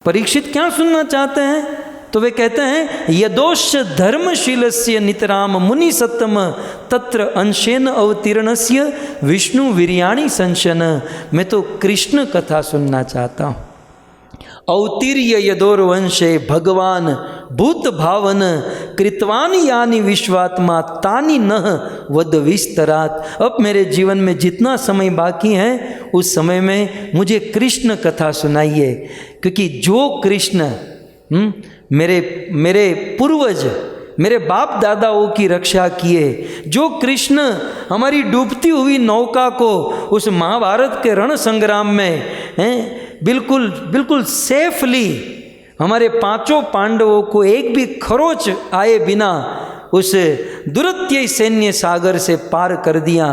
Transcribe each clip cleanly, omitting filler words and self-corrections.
परीक्षित क्या सुनना चाहते हैं? तो वे कहते हैं यदोश्च धर्मशीलस्य नितराम मुनि सत्तम तत्र अंशेन अवतीर्णस्य विष्णु वीर्याणि संशन। मैं तो कृष्ण कथा सुनना चाहता हूँ। अवतीर्य यदोर्वंशे भगवान भूत भावन कृतवान यानि विश्वात्मा तानि नः वद विस्तरात। अब मेरे जीवन में जितना समय बाकी है उस समय में मुझे कृष्ण कथा सुनाइए, क्योंकि जो कृष्ण मेरे पूर्वज मेरे बाप दादाओं की रक्षा किए, जो कृष्ण हमारी डूबती हुई नौका को उस महाभारत के रण संग्राम में बिल्कुल सेफली हमारे पांचों पांडवों को एक भी खरोच आए बिना उस दुरत्य सैन्य सागर से पार कर दिया,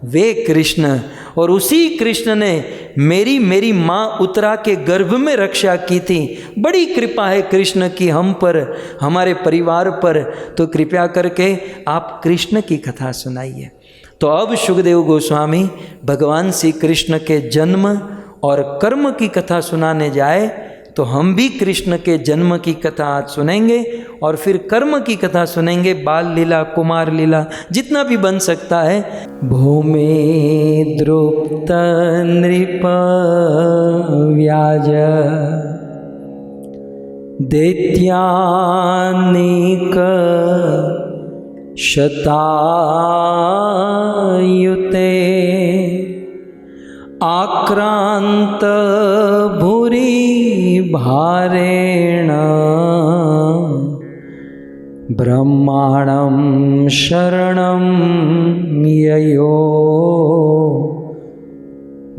वे कृष्ण। और उसी कृष्ण ने मेरी माँ उत्तरा के गर्भ में रक्षा की थी। बड़ी कृपा है कृष्ण की हम पर, हमारे परिवार पर। तो कृपया करके आप कृष्ण की कथा सुनाइए। तो अब शुकदेव गोस्वामी भगवान श्री कृष्ण के जन्म और कर्म की कथा सुनाने जाए, तो हम भी कृष्ण के जन्म की कथा आज सुनेंगे और फिर कर्म की कथा सुनेंगे, बाल लीला कुमार लीला जितना भी बन सकता है। भूमि द्रुप्त नृप व्याज दैत्यानिक शतायुते आक्रांत भूरि भारेण ब्रह्माणं शरणं ययो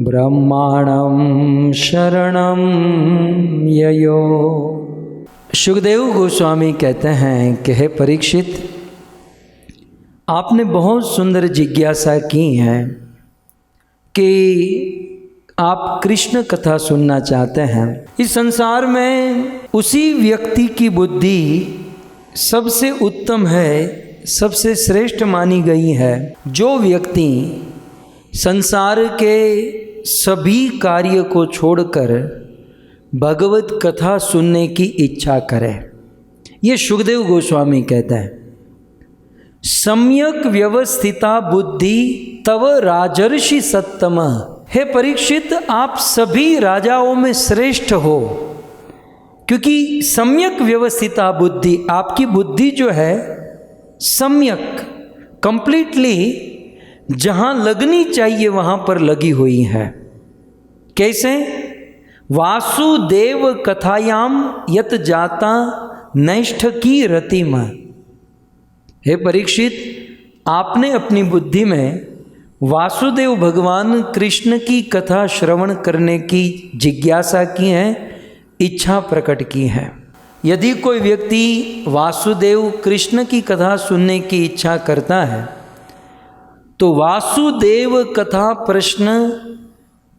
ब्रह्माणं शरणं ययो। शुकदेव गोस्वामी कहते हैं कि हे परीक्षित, आपने बहुत सुंदर जिज्ञासा की है कि आप कृष्ण कथा सुनना चाहते हैं। इस संसार में उसी व्यक्ति की बुद्धि सबसे उत्तम है, सबसे श्रेष्ठ मानी गई है, जो व्यक्ति संसार के सभी कार्य को छोड़कर भगवत कथा सुनने की इच्छा करे। ये शुकदेव गोस्वामी कहते हैं, सम्यक व्यवस्थिता बुद्धि तव राजर्षि सत्तम। हे परीक्षित, आप सभी राजाओं में श्रेष्ठ हो, क्योंकि सम्यक व्यवस्थिता बुद्धि, आपकी बुद्धि जो है सम्यक कंप्लीटली जहाँ लगनी चाहिए वहाँ पर लगी हुई है। कैसे? वासुदेव कथायाम यत जाता नैष्ठ की रतिम। हे परीक्षित, आपने अपनी बुद्धि में वासुदेव भगवान कृष्ण की कथा श्रवण करने की जिज्ञासा की है, इच्छा प्रकट की है। यदि कोई व्यक्ति वासुदेव कृष्ण की कथा सुनने की इच्छा करता है, तो वासुदेव कथा प्रश्न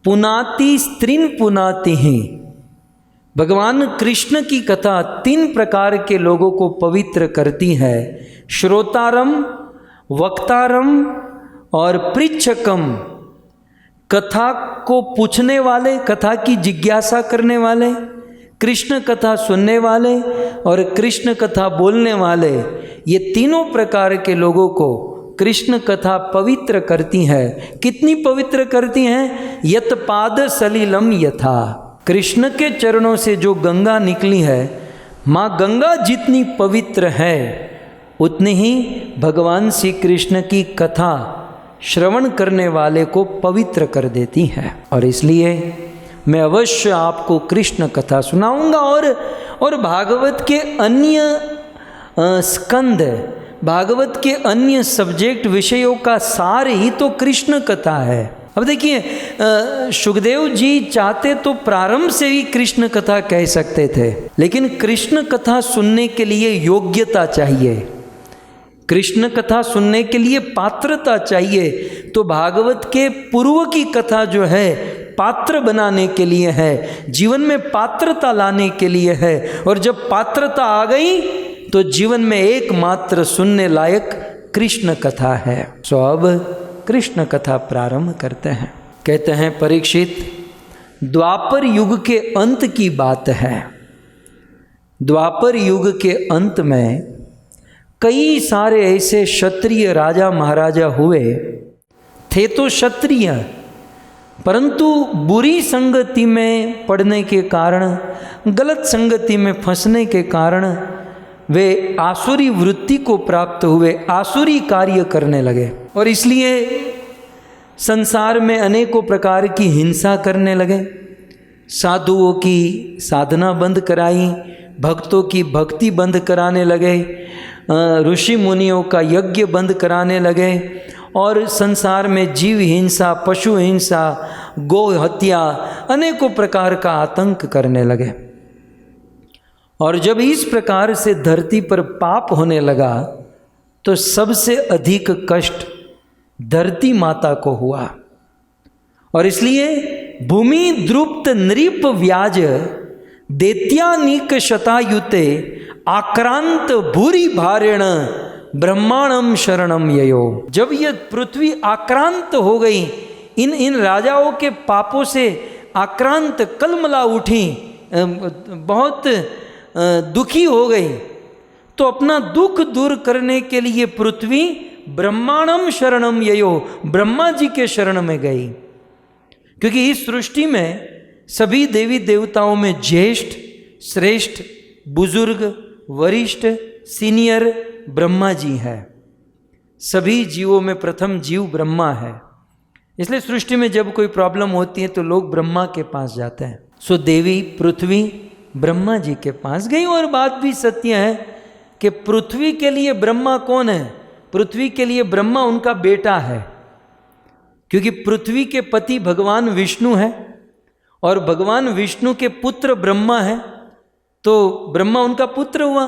पुनाति स्त्रीन पुनाति ही। भगवान कृष्ण की कथा 3 प्रकार के लोगों को पवित्र करती है, श्रोतारम, वक्तारम और पृच्छकम। कथा को पूछने वाले, कथा की जिज्ञासा करने वाले, कृष्ण कथा सुनने वाले और कृष्ण कथा बोलने वाले, ये तीनों प्रकार के लोगों को कृष्ण कथा पवित्र करती है। कितनी पवित्र करती हैं? यत पाद सलिलम यथा। कृष्ण के चरणों से जो गंगा निकली है, माँ गंगा जितनी पवित्र है उतनी ही भगवान श्री कृष्ण की कथा श्रवण करने वाले को पवित्र कर देती है। और इसलिए मैं अवश्य आपको कृष्ण कथा सुनाऊंगा। और भागवत के अन्य स्कंद, भागवत के अन्य सब्जेक्ट विषयों का सार ही तो कृष्ण कथा है। अब देखिए, शुकदेव जी चाहते तो प्रारंभ से ही कृष्ण कथा कह सकते थे, लेकिन कृष्ण कथा सुनने के लिए योग्यता चाहिए, कृष्ण कथा सुनने के लिए पात्रता चाहिए। तो भागवत के पूर्व की कथा जो है पात्र बनाने के लिए है, जीवन में पात्रता लाने के लिए है। और जब पात्रता आ गई तो जीवन में एकमात्र सुनने लायक कृष्ण कथा है। तो अब कृष्ण कथा प्रारंभ करते हैं। कहते हैं, परीक्षित, द्वापर युग के अंत की बात है। द्वापर युग के अंत में कई सारे ऐसे क्षत्रिय राजा महाराजा हुए थे, तो क्षत्रिय, परंतु बुरी संगति में पड़ने के कारण, गलत संगति में फंसने के कारण वे आसुरी वृत्ति को प्राप्त हुए, आसुरी कार्य करने लगे और इसलिए संसार में अनेकों प्रकार की हिंसा करने लगे। साधुओं की साधना बंद कराई, भक्तों की भक्ति बंद कराने लगे, ऋषि मुनियों का यज्ञ बंद कराने लगे और संसार में जीव हिंसा, पशु हिंसा, गौ हत्या, अनेकों प्रकार का आतंक करने लगे। और जब इस प्रकार से धरती पर पाप होने लगा तो सबसे अधिक कष्ट धरती माता को हुआ और इसलिए भूमि द्रुप्त नृप व्याज दैत्यानीक शतायुते आक्रांत भूरी भारेण ब्रह्मांडम शरणम ययो। जब ये पृथ्वी आक्रांत हो गई, इन राजाओं के पापों से आक्रांत कलमला उठी, बहुत दुखी हो गई, तो अपना दुख दूर करने के लिए पृथ्वी ब्रह्मांडम शरणम ययो, ब्रह्मा जी के शरण में गई। क्योंकि इस सृष्टि में सभी देवी देवताओं में ज्येष्ठ, श्रेष्ठ, बुजुर्ग, वरिष्ठ, सीनियर ब्रह्मा जी है। सभी जीवों में प्रथम जीव ब्रह्मा है, इसलिए सृष्टि में जब कोई प्रॉब्लम होती है तो लोग ब्रह्मा के पास जाते हैं। सो देवी पृथ्वी ब्रह्मा जी के पास गई और बात भी सत्य है कि पृथ्वी के लिए ब्रह्मा कौन है? पृथ्वी के लिए ब्रह्मा उनका बेटा है, क्योंकि पृथ्वी के पति भगवान विष्णु है और भगवान विष्णु के पुत्र ब्रह्मा है, तो ब्रह्मा उनका पुत्र हुआ।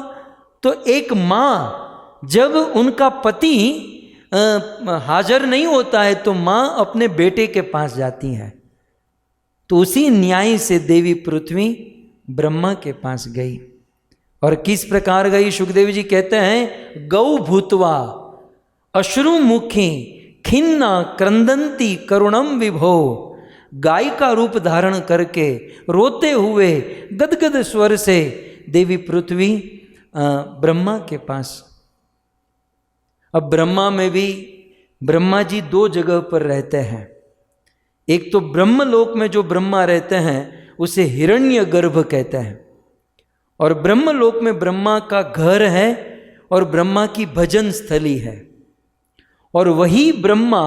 तो एक माँ जब उनका पति हाजिर नहीं होता है तो माँ अपने बेटे के पास जाती है, तो उसी न्याय से देवी पृथ्वी ब्रह्मा के पास गई। और किस प्रकार गई? सुखदेव जी कहते हैं, गौ भूतवा अश्रु मुखी खिन्ना क्रंदंती करुणम विभो। गाय का रूप धारण करके रोते हुए गदगद स्वर से देवी पृथ्वी ब्रह्मा के पास। अब ब्रह्मा में भी ब्रह्मा जी दो जगह पर रहते हैं। एक तो ब्रह्मलोक में जो ब्रह्मा रहते हैं उसे हिरण्य गर्भ कहते हैं, और ब्रह्मलोक में ब्रह्मा का घर है और ब्रह्मा की भजन स्थली है। और वही ब्रह्मा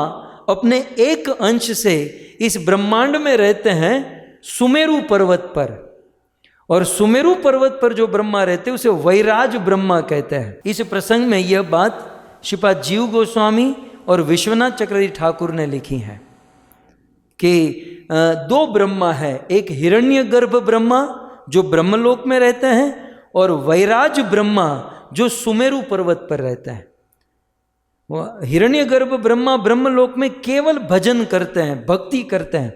अपने एक अंश से इस ब्रह्मांड में रहते हैं सुमेरु पर्वत पर, और सुमेरु पर्वत पर जो ब्रह्मा रहते हैं उसे वैराज ब्रह्मा कहते हैं। इस प्रसंग में यह बात श्रीपाद जीव गोस्वामी और विश्वनाथ चक्रवर्ती ठाकुर ने लिखी है कि दो ब्रह्मा है, एक हिरण्यगर्भ ब्रह्मा जो ब्रह्मलोक में रहते हैं और वैराज ब्रह्मा जो सुमेरु पर्वत पर रहते हैं। हिरण्यगर्भ ब्रह्मा ब्रह्मलोक में केवल भजन करते हैं, भक्ति करते हैं,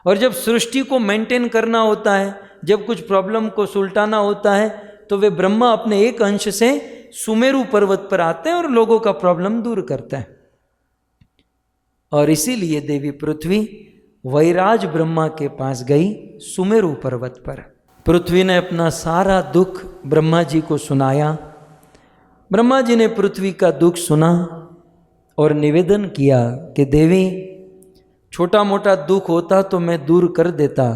और जब सृष्टि को मेंटेन करना होता है, जब कुछ प्रॉब्लम को सुलटाना होता है, तो वे ब्रह्मा अपने एक अंश से सुमेरु पर्वत पर आते हैं और लोगों का प्रॉब्लम दूर करते हैं। और इसीलिए देवी पृथ्वी वैराज ब्रह्मा के पास गई सुमेरु पर्वत पर। पृथ्वी ने अपना सारा दुख ब्रह्मा जी को सुनाया। ब्रह्मा जी ने पृथ्वी का दुख सुना और निवेदन किया कि देवी, छोटा मोटा दुख होता तो मैं दूर कर देता,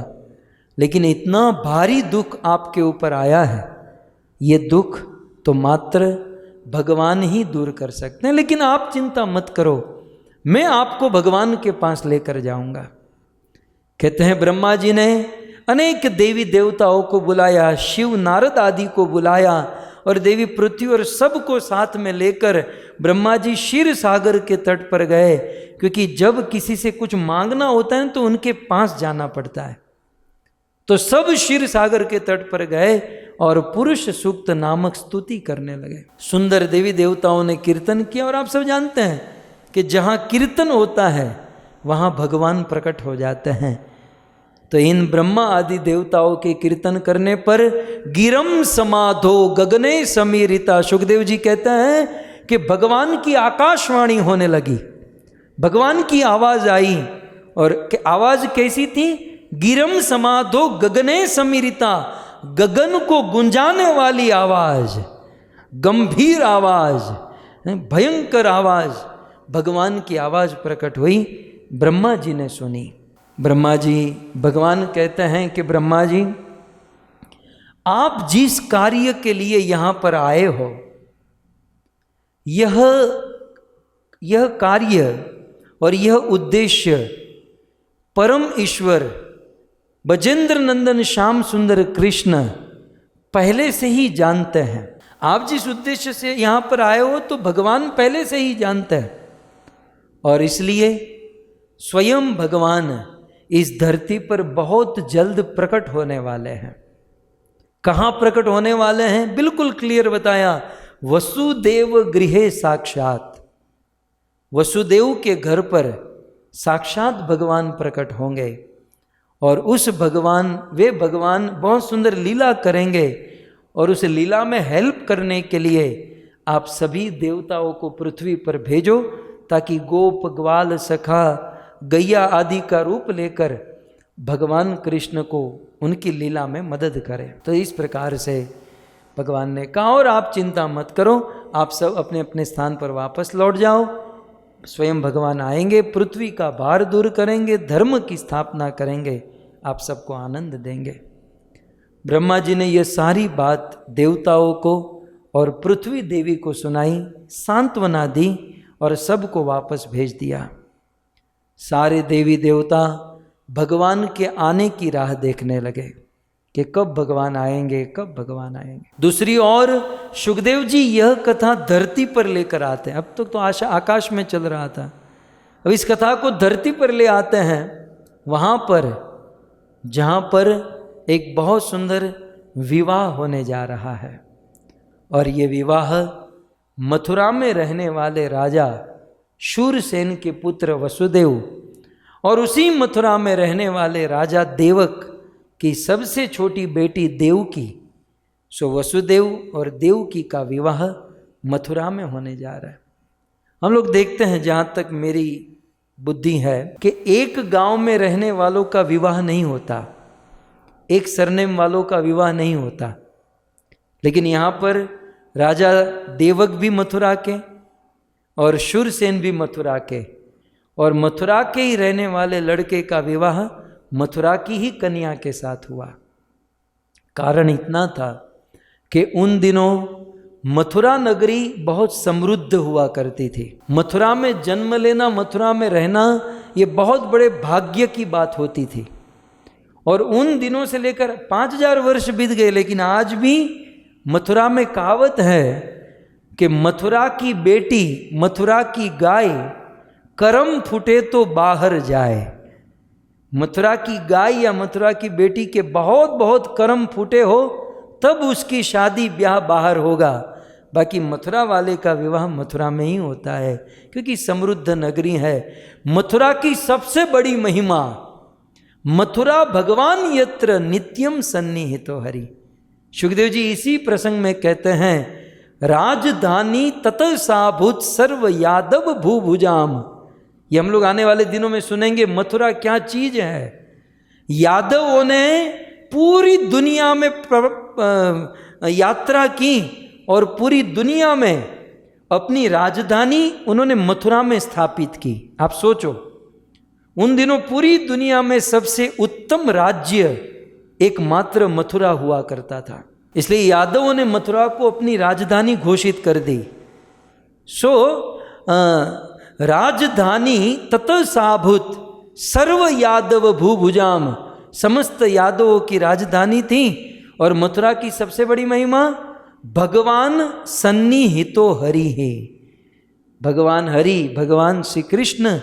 लेकिन इतना भारी दुख आपके ऊपर आया है, ये दुख तो मात्र भगवान ही दूर कर सकते हैं। लेकिन आप चिंता मत करो, मैं आपको भगवान के पास लेकर जाऊंगा। कहते हैं ब्रह्मा जी ने अनेक देवी देवताओं को बुलाया, शिव नारद आदि को बुलाया, और देवी पृथ्वी और सबको साथ में लेकर ब्रह्मा जी क्षीर सागर के तट पर गए, क्योंकि जब किसी से कुछ मांगना होता है तो उनके पास जाना पड़ता है। तो सब क्षीर सागर के तट पर गए और पुरुष सूक्त नामक स्तुति करने लगे। सुंदर देवी देवताओं ने कीर्तन किया, और आप सब जानते हैं कि जहाँ कीर्तन होता है वहाँ भगवान प्रकट हो जाते हैं। तो इन ब्रह्मा आदि देवताओं के कीर्तन करने पर गिरम समाधो गगने समीरिता, सुखदेव जी कहते हैं कि भगवान की आकाशवाणी होने लगी, भगवान की आवाज़ आई। और आवाज़ कैसी थी गिरम समाधो गगने समीरिता, गगन को गुंजाने वाली आवाज, गंभीर आवाज, भयंकर आवाज, भगवान की आवाज प्रकट हुई, ब्रह्मा जी ने सुनी। ब्रह्मा जी, भगवान कहते हैं कि ब्रह्मा जी, आप जिस कार्य के लिए यहां पर आए हो, यह कार्य और यह उद्देश्य परम ईश्वर बजेंद्र नंदन श्याम सुंदर कृष्ण पहले से ही जानते हैं। आप जिस उद्देश्य से यहां पर आए हो तो भगवान पहले से ही जानते हैं, और इसलिए स्वयं भगवान इस धरती पर बहुत जल्द प्रकट होने वाले हैं। कहाँ प्रकट होने वाले हैं? बिल्कुल क्लियर बताया, वसुदेव गृहे साक्षात। वसुदेव के घर पर साक्षात भगवान प्रकट होंगे, और उस वे भगवान बहुत सुंदर लीला करेंगे, और उस लीला में हेल्प करने के लिए आप सभी देवताओं को पृथ्वी पर भेजो, ताकि गोप ग्वाल सखा गैया आदि का रूप लेकर भगवान कृष्ण को उनकी लीला में मदद करें। तो इस प्रकार से भगवान ने कहा, और आप चिंता मत करो, आप सब अपने अपने स्थान पर वापस लौट जाओ। स्वयं भगवान आएंगे, पृथ्वी का भार दूर करेंगे, धर्म की स्थापना करेंगे, आप सबको आनंद देंगे। ब्रह्मा जी ने यह सारी बात देवताओं को और पृथ्वी देवी को सुनाई, सांत्वना दी और सबको वापस भेज दिया। सारे देवी देवता भगवान के आने की राह देखने लगे कि कब भगवान आएंगे, कब भगवान आएंगे। दूसरी ओर सुखदेव जी यह कथा धरती पर लेकर आते हैं। अब तक तो आकाश में चल रहा था, अब इस कथा को धरती पर ले आते हैं, वहाँ पर जहाँ पर एक बहुत सुंदर विवाह होने जा रहा है। और ये विवाह मथुरा में रहने वाले राजा शूरसेन के पुत्र वसुदेव और उसी मथुरा में रहने वाले राजा देवक की सबसे छोटी बेटी देवकी, सो वसुदेव और देवकी का विवाह मथुरा में होने जा रहा है। हम लोग देखते हैं, जहाँ तक मेरी बुद्धि है, कि एक गांव में रहने वालों का विवाह नहीं होता, एक सरनेम वालों का विवाह नहीं होता, लेकिन यहाँ पर राजा देवक भी मथुरा के और शूरसेन भी मथुरा के, और मथुरा के ही रहने वाले लड़के का विवाह मथुरा की ही कन्या के साथ हुआ। कारण इतना था कि उन दिनों मथुरा नगरी बहुत समृद्ध हुआ करती थी। मथुरा में जन्म लेना, मथुरा में रहना, ये बहुत बड़े भाग्य की बात होती थी। और उन दिनों से लेकर 5000 वर्ष बीत गए, लेकिन आज भी मथुरा में कहावत है कि मथुरा की बेटी, मथुरा की गाय, करम फूटे तो बाहर जाए। मथुरा की गाय या मथुरा की बेटी के बहुत बहुत कर्म फूटे हो, तब उसकी शादी ब्याह बाहर होगा। बाकी मथुरा वाले का विवाह मथुरा में ही होता है, क्योंकि समृद्ध नगरी है। मथुरा की सबसे बड़ी महिमा, मथुरा भगवान यत्र नित्यम सन्निहितो हरि। सुखदेव जी इसी प्रसंग में कहते हैं, राजधानी ततः साभूत सर्व यादव भूभुजाम। ये हम लोग आने वाले दिनों में सुनेंगे, मथुरा क्या चीज है। यादवों ने पूरी दुनिया में यात्रा की और पूरी दुनिया में अपनी राजधानी उन्होंने मथुरा में स्थापित की। आप सोचो, उन दिनों पूरी दुनिया में सबसे उत्तम राज्य एकमात्र मथुरा हुआ करता था, इसलिए यादवों ने मथुरा को अपनी राजधानी घोषित कर दी। सो राजधानी ततः साभूत सर्व यादव भूभुजाम, समस्त यादवों की राजधानी थी। और मथुरा की सबसे बड़ी महिमा, भगवान सन्निहितो हरि है। भगवान हरि, भगवान श्री कृष्ण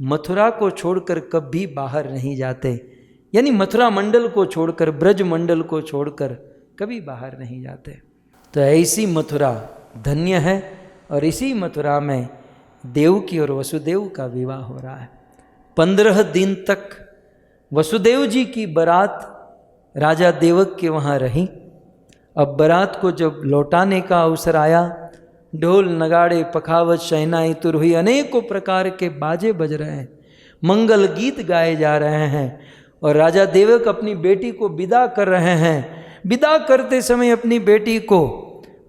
मथुरा को छोड़कर कभी बाहर नहीं जाते, यानी मथुरा मंडल को छोड़कर, ब्रज मंडल को छोड़कर कभी बाहर नहीं जाते। तो ऐसी मथुरा धन्य है, और इसी मथुरा में देवकी और वसुदेव का विवाह हो रहा है। 15 दिन तक वसुदेव जी की बारात राजा देवक के वहाँ रही। अब बारात को जब लौटाने का अवसर आया, ढोल नगाड़े पखावत शहनाई तुर हुई, अनेकों प्रकार के बाजे बज रहे हैं, मंगल गीत गाए जा रहे हैं, और राजा देवक अपनी बेटी को विदा कर रहे हैं। विदा करते समय अपनी बेटी को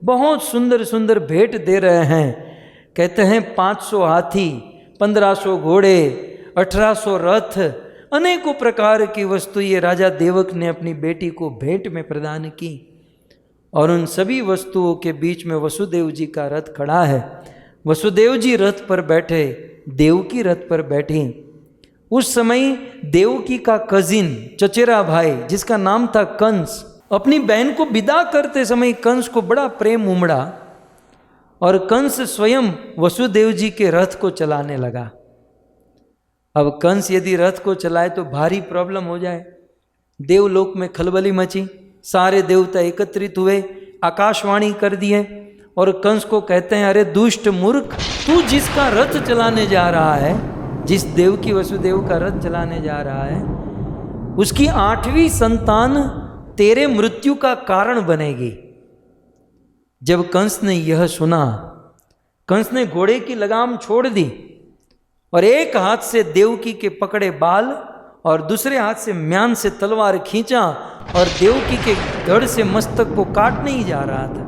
बहुत सुंदर सुंदर भेंट दे रहे हैं। कहते हैं 500 हाथी, 1500 घोड़े, 1800 रथ, अनेकों प्रकार की वस्तु ये राजा देवक ने अपनी बेटी को भेंट में प्रदान की। और उन सभी वस्तुओं के बीच में वसुदेव जी का रथ खड़ा है। वसुदेव जी रथ पर बैठे, देवकी रथ पर बैठी। उस समय देवकी का कजिन, चचेरा भाई, जिसका नाम था कंस, अपनी बहन को विदा करते समय कंस को बड़ा प्रेम उमड़ा और कंस स्वयं वसुदेव जी के रथ को चलाने लगा। अब कंस यदि रथ को चलाए तो भारी प्रॉब्लम हो जाए। देवलोक में खलबली मची, सारे देवता एकत्रित हुए, आकाशवाणी कर दिए और कंस को कहते हैं, अरे दुष्ट मूर्ख, तू जिसका रथ चलाने जा रहा है, जिस देव की वसुदेव का रथ चलाने जा रहा है, उसकी 8वीं संतान तेरे मृत्यु का कारण बनेगी। जब कंस ने यह सुना, कंस ने घोड़े की लगाम छोड़ दी और एक हाथ से देवकी के पकड़े बाल और दूसरे हाथ से म्यान से तलवार खींचा और देवकी के धड़ से मस्तक को काटने ही जा रहा था।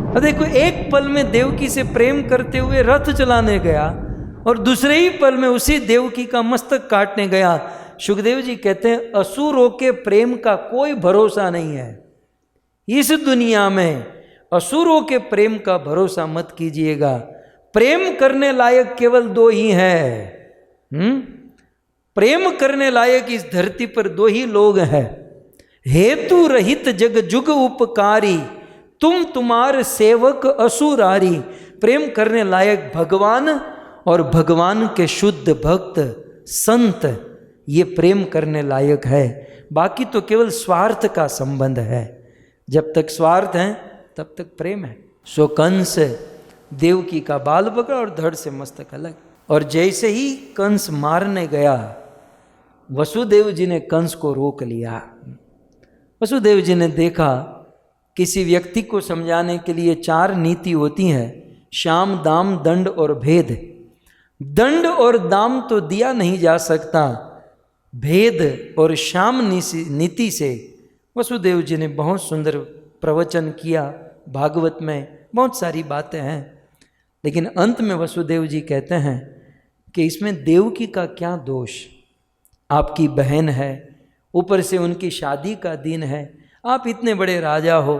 अब देखो, एक पल में देवकी से प्रेम करते हुए रथ चलाने गया और दूसरे ही पल में उसी देवकी का मस्तक काटने गया। सुखदेव जी कहते हैं, असुरों के प्रेम का कोई भरोसा नहीं है। इस दुनिया में असुरों के प्रेम का भरोसा मत कीजिएगा। प्रेम करने लायक केवल 2 ही हैं। प्रेम करने लायक इस धरती पर 2 ही लोग हैं। हेतु रहित जग जुग उपकारी, तुम तुम्हार सेवक असुरारी। प्रेम करने लायक भगवान और भगवान के शुद्ध भक्त संत, ये प्रेम करने लायक है। बाकी तो केवल स्वार्थ का संबंध है। जब तक स्वार्थ है तब तक प्रेम है। सो कंस देवकी का बाल पकड़ा और धड़ से मस्तक अलग। और जैसे ही कंस मारने गया, वसुदेव जी ने कंस को रोक लिया। वसुदेव जी ने देखा, किसी व्यक्ति को समझाने के लिए 4 नीति होती हैं, शाम, दाम, दंड और भेद। दंड और दाम तो दिया नहीं जा सकता, भेद और शाम नीति से वसुदेव जी ने बहुत सुंदर प्रवचन किया। भागवत में बहुत सारी बातें हैं, लेकिन अंत में वसुदेव जी कहते हैं कि इसमें देवकी का क्या दोष। आपकी बहन है, ऊपर से उनकी शादी का दिन है, आप इतने बड़े राजा हो,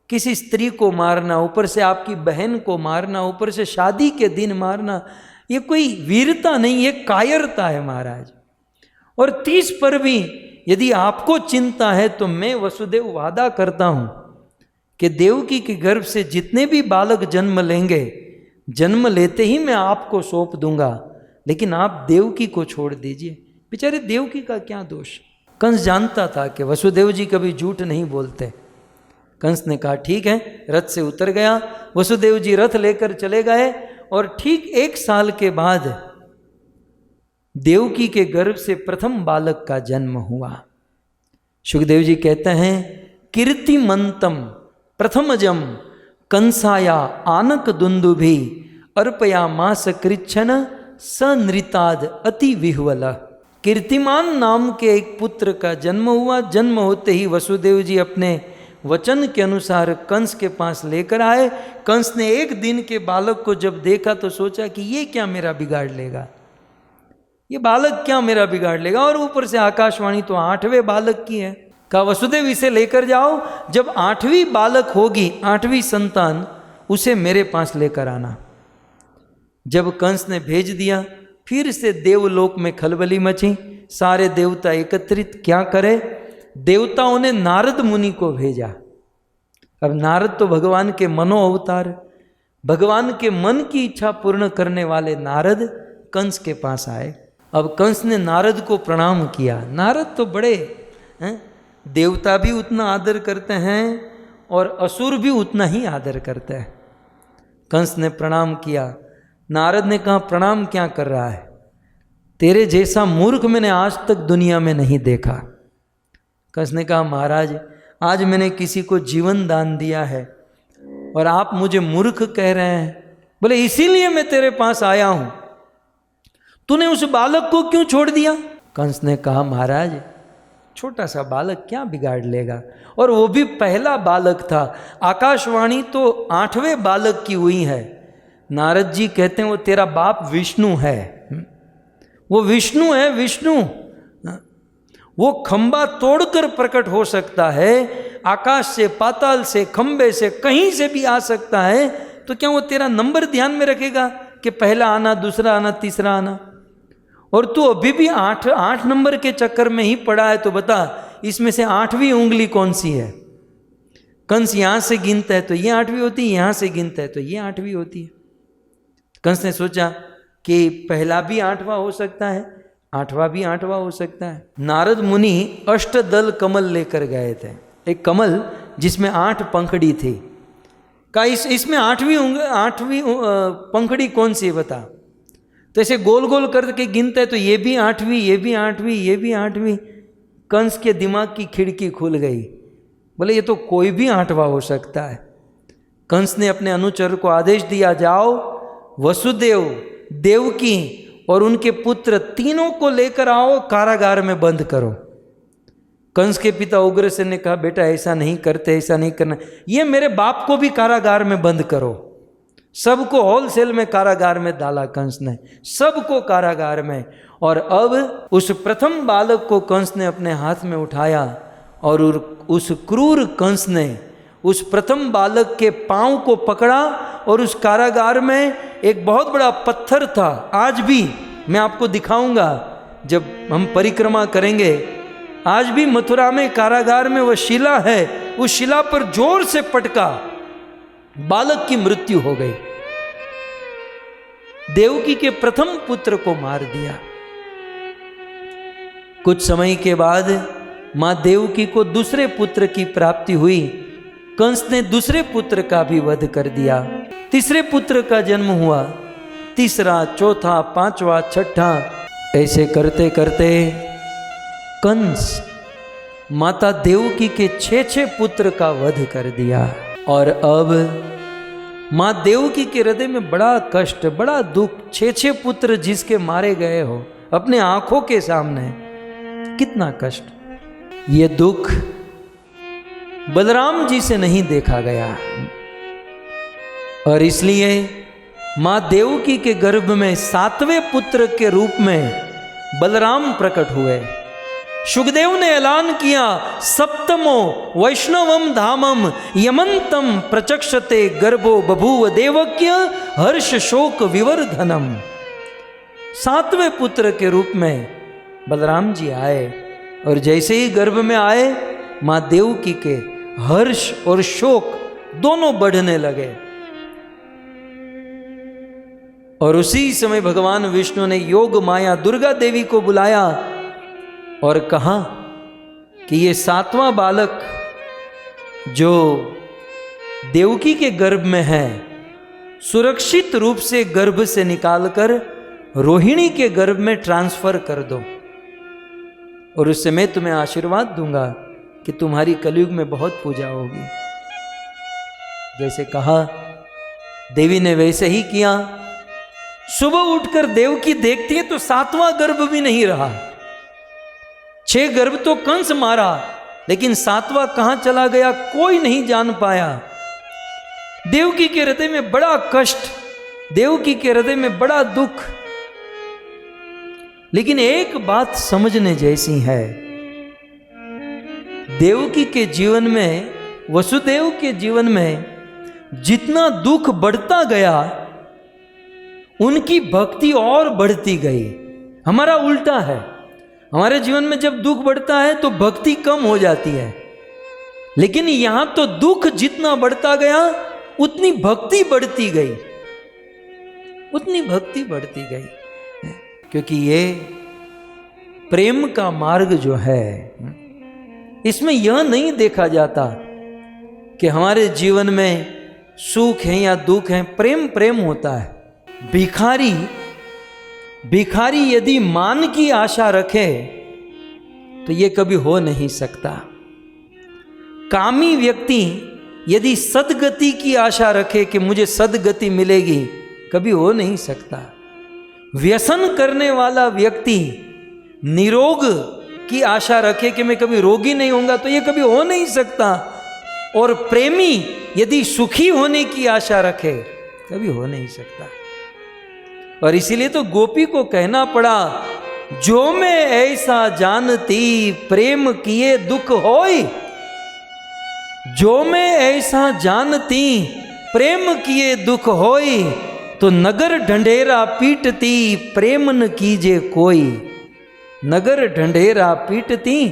किसी स्त्री को मारना, ऊपर से आपकी बहन को मारना, ऊपर से शादी के दिन मारना, ये कोई वीरता नहीं, ये कायरता है महाराज। और 30 पर भी यदि आपको चिंता है तो मैं वसुदेव वादा करता हूँ कि देवकी के गर्भ से जितने भी बालक जन्म लेंगे, जन्म लेते ही मैं आपको सौंप दूंगा, लेकिन आप देवकी को छोड़ दीजिए। बेचारे देवकी का क्या दोष। कंस जानता था कि वसुदेव जी कभी झूठ नहीं बोलते। कंस ने कहा ठीक है, रथ से उतर गया। वसुदेव जी रथ लेकर चले गए और ठीक 1 साल के बाद देवकी के गर्भ से प्रथम बालक का जन्म हुआ। सुखदेव जी कहते हैं, कीर्तिमंतम प्रथमजम कंसाया आनक दुंदुभि अर्पया मास कृच्छन सनृताद अति विह्वल। कीर्तिमान नाम के एक पुत्र का जन्म हुआ। जन्म होते ही वसुदेव जी अपने वचन के अनुसार कंस के पास लेकर आए। कंस ने एक दिन के बालक को जब देखा तो सोचा कि ये क्या मेरा बिगाड़ लेगा, ये बालक क्या मेरा बिगाड़ लेगा। और ऊपर से आकाशवाणी तो 8वें बालक की है। कहा वसुदेव इसे लेकर जाओ, जब 8वीं बालक होगी, 8वीं संतान, उसे मेरे पास लेकर आना। जब कंस ने भेज दिया, फिर से देवलोक में खलबली मची, सारे देवता एकत्रित। क्या करे, देवताओं ने नारद मुनि को भेजा। अब नारद तो भगवान के मनो अवतार, भगवान के मन की इच्छा पूर्ण करने वाले नारद कंस के पास आए। अब कंस ने नारद को प्रणाम किया। नारद तो बड़े हैं, देवता भी उतना आदर करते हैं और असुर भी उतना ही आदर करते हैं। कंस ने प्रणाम किया। नारद ने कहा प्रणाम क्या कर रहा है, तेरे जैसा मूर्ख मैंने आज तक दुनिया में नहीं देखा। कंस ने कहा महाराज, आज मैंने किसी को जीवन दान दिया है और आप मुझे मूर्ख कह रहे हैं। बोले इसीलिए मैं तेरे पास आया हूं, तूने उस बालक को क्यों छोड़ दिया। कंस ने कहा महाराज, छोटा सा बालक क्या बिगाड़ लेगा, और वो भी पहला बालक था। आकाशवाणी तो 8वें बालक की हुई है। नारद जी कहते हैं वो तेरा बाप विष्णु है, वो विष्णु है, विष्णु। वो खंबा तोड़कर प्रकट हो सकता है, आकाश से, पाताल से, खंबे से, कहीं से भी आ सकता है। तो क्या वो तेरा नंबर ध्यान में रखेगा कि पहला आना, दूसरा आना, तीसरा आना? और तू अभी भी 8 नंबर के चक्कर में ही पड़ा है। तो बता इसमें से 8वीं उंगली कौन सी है? कंस यहां से गिनता है तो ये 8वीं होती है, यहां से गिनता है तो ये 8वीं होती है। कंस ने सोचा कि पहला भी 8वां हो सकता है, 8वां भी 8वां हो सकता है। नारद मुनि अष्टदल कमल लेकर गए थे, एक कमल जिसमें 8 पंखड़ी थी। का इसमें 8वीं पंखड़ी कौन सी है बता? तो ऐसे गोल गोल करके गिनता है तो ये भी 8वीं, ये भी 8वीं, ये भी 8वीं। कंस के दिमाग की खिड़की खुल गई, बोले ये तो कोई भी 8वां हो सकता है। कंस ने अपने अनुचर को आदेश दिया, जाओ वसुदेव, देवकी और उनके पुत्र तीनों को लेकर आओ, कारागार में बंद करो। कंस के पिता उग्रसेन ने कहा, बेटा ऐसा नहीं करते, ऐसा नहीं करना, ये मेरे बाप को भी कारागार में बंद करो। सबको होलसेल में कारागार में डाला कंस ने, सबको कारागार में। और अब उस प्रथम बालक को कंस ने अपने हाथ में उठाया और उस क्रूर कंस ने उस प्रथम बालक के पांव को पकड़ा और उस कारागार में एक बहुत बड़ा पत्थर था। आज भी मैं आपको दिखाऊंगा जब हम परिक्रमा करेंगे। आज भी मथुरा में कारागार में वह शिला है, उस शिला पर जोर से पटका, बालक की मृत्यु हो गई। देवकी के प्रथम पुत्र को मार दिया। कुछ समय के बाद मां देवकी को दूसरे पुत्र की प्राप्ति हुई। कंस ने दूसरे पुत्र का भी वध कर दिया। तीसरे पुत्र का जन्म हुआ, तीसरा, चौथा, 5वां, 6ठा, ऐसे करते करते कंस माता देवकी के 6 पुत्र का वध कर दिया। और अब मां देवकी के हृदय में बड़ा कष्ट, बड़ा दुख। 6 पुत्र जिसके मारे गए हो अपने आंखों के सामने, कितना कष्ट। ये दुख बलराम जी से नहीं देखा गया, और इसलिए मां देवकी के गर्भ में 7वें पुत्र के रूप में बलराम प्रकट हुए। शुकदेव ने ऐलान किया, सप्तमो वैष्णवम धामम यमंतम प्रचक्षते गर्भो बभूव देवक्य हर्ष शोक विवर्धनम। 7वें पुत्र के रूप में बलराम जी आए, और जैसे ही गर्भ में आए मां देवकी के हर्ष और शोक दोनों बढ़ने लगे। और उसी समय भगवान विष्णु ने योग माया दुर्गा देवी को बुलाया और कहा कि ये 7वां बालक जो देवकी के गर्भ में है, सुरक्षित रूप से गर्भ से निकालकर रोहिणी के गर्भ में ट्रांसफर कर दो, और उससे मैं तुम्हें आशीर्वाद दूंगा कि तुम्हारी कलयुग में बहुत पूजा होगी। जैसे कहा देवी ने वैसे ही किया। सुबह उठकर देवकी देखती है तो 7वां गर्भ भी नहीं रहा। 6 गर्भ तो कंस मारा, लेकिन 7वां कहां चला गया कोई नहीं जान पाया। देवकी के हृदय में बड़ा कष्ट, देवकी के हृदय में बड़ा दुख। लेकिन एक बात समझने जैसी है, देवकी के जीवन में, वसुदेव के जीवन में जितना दुख बढ़ता गया, उनकी भक्ति और बढ़ती गई। हमारा उल्टा है, हमारे जीवन में जब दुख बढ़ता है तो भक्ति कम हो जाती है, लेकिन यहां तो दुख जितना बढ़ता गया उतनी भक्ति बढ़ती गई, उतनी भक्ति बढ़ती गई। क्योंकि ये प्रेम का मार्ग जो है, इसमें यह नहीं देखा जाता कि हमारे जीवन में सुख है या दुख है, प्रेम प्रेम होता है। भिखारी यदि मान की आशा रखे तो ये कभी हो नहीं सकता। कामी व्यक्ति यदि सद्गति की आशा रखे कि मुझे सद्गति मिलेगी, कभी हो नहीं सकता। व्यसन करने वाला व्यक्ति निरोग की आशा रखे कि मैं कभी रोगी नहीं होऊंगा, तो ये कभी हो नहीं सकता। और प्रेमी यदि सुखी होने की आशा रखे, कभी हो नहीं सकता। और इसीलिए तो गोपी को कहना पड़ा, जो मैं ऐसा जानती प्रेम किए दुख होई। जो मैं ऐसा जानती प्रेम किए दुख होई, तो नगर ढंढेरा पीटती प्रेम न कीजे कोई। नगर ढंढेरा पीटती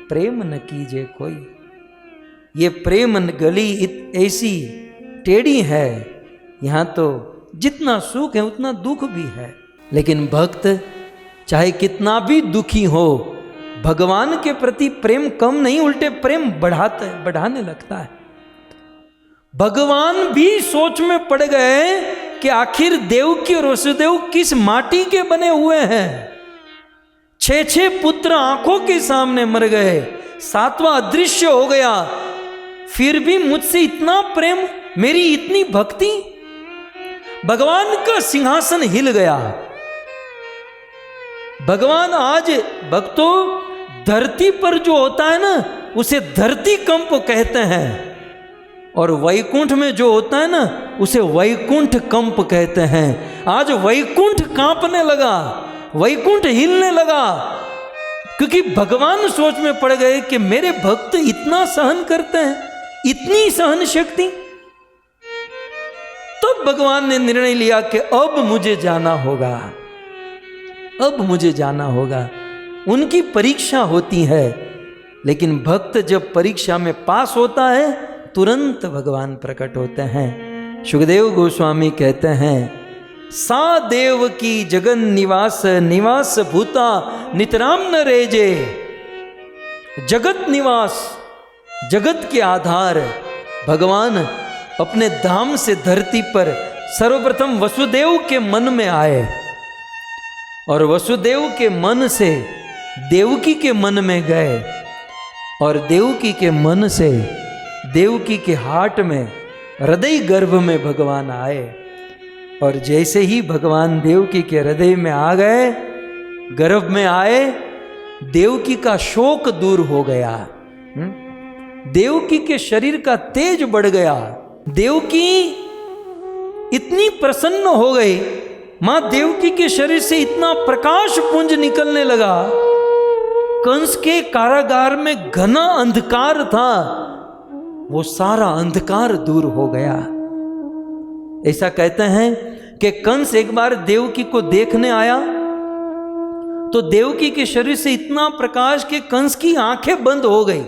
प्रेम न कीजे कोई। ये प्रेम गली ऐसी टेढ़ी है, यहाँ तो जितना सुख है उतना दुख भी है। लेकिन भक्त चाहे कितना भी दुखी हो, भगवान के प्रति प्रेम कम नहीं, उल्टे प्रेम बढ़ाने लगता है। भगवान भी सोच में पड़ गए कि आखिर देवकी और वसुदेव किस माटी के बने हुए हैं। 6 पुत्र आंखों के सामने मर गए, 7वां अदृश्य हो गया, फिर भी मुझसे इतना प्रेम, मेरी इतनी भक्ति। भगवान का सिंहासन हिल गया। भगवान आज भक्तों धरती पर जो होता है ना, उसे धरती कंप कहते हैं, और वैकुंठ में जो होता है ना, उसे वैकुंठ कंप कहते हैं। आज वैकुंठ कांपने लगा, वैकुंठ हिलने लगा, क्योंकि भगवान सोच में पड़ गए कि मेरे भक्त इतना सहन करते हैं, इतनी सहन शक्ति। तब भगवान ने निर्णय लिया कि अब मुझे जाना होगा, अब मुझे जाना होगा। उनकी परीक्षा होती है, लेकिन भक्त जब परीक्षा में पास होता है, तुरंत भगवान प्रकट होते हैं। सुखदेव गोस्वामी कहते हैं, सा देव की जगन निवास निवास भूता नितराम न रेजे। जगत निवास, जगत के आधार भगवान अपने धाम से धरती पर सर्वप्रथम वसुदेव के मन में आए, और वसुदेव के मन से देवकी के मन में गए, और देवकी के मन से देवकी के हार्ट में, हृदय गर्भ में भगवान आए। और जैसे ही भगवान देवकी के हृदय में आ गए, गर्भ में आए, देवकी का शोक दूर हो गया, देवकी के शरीर का तेज बढ़ गया। देवकी इतनी प्रसन्न हो गई, मां देवकी के शरीर से इतना प्रकाश पुंज निकलने लगा। कंस के कारागार में घना अंधकार था, वो सारा अंधकार दूर हो गया। ऐसा कहते हैं कि कंस एक बार देवकी को देखने आया, तो देवकी के शरीर से इतना प्रकाश कि कंस की आंखें बंद हो गई।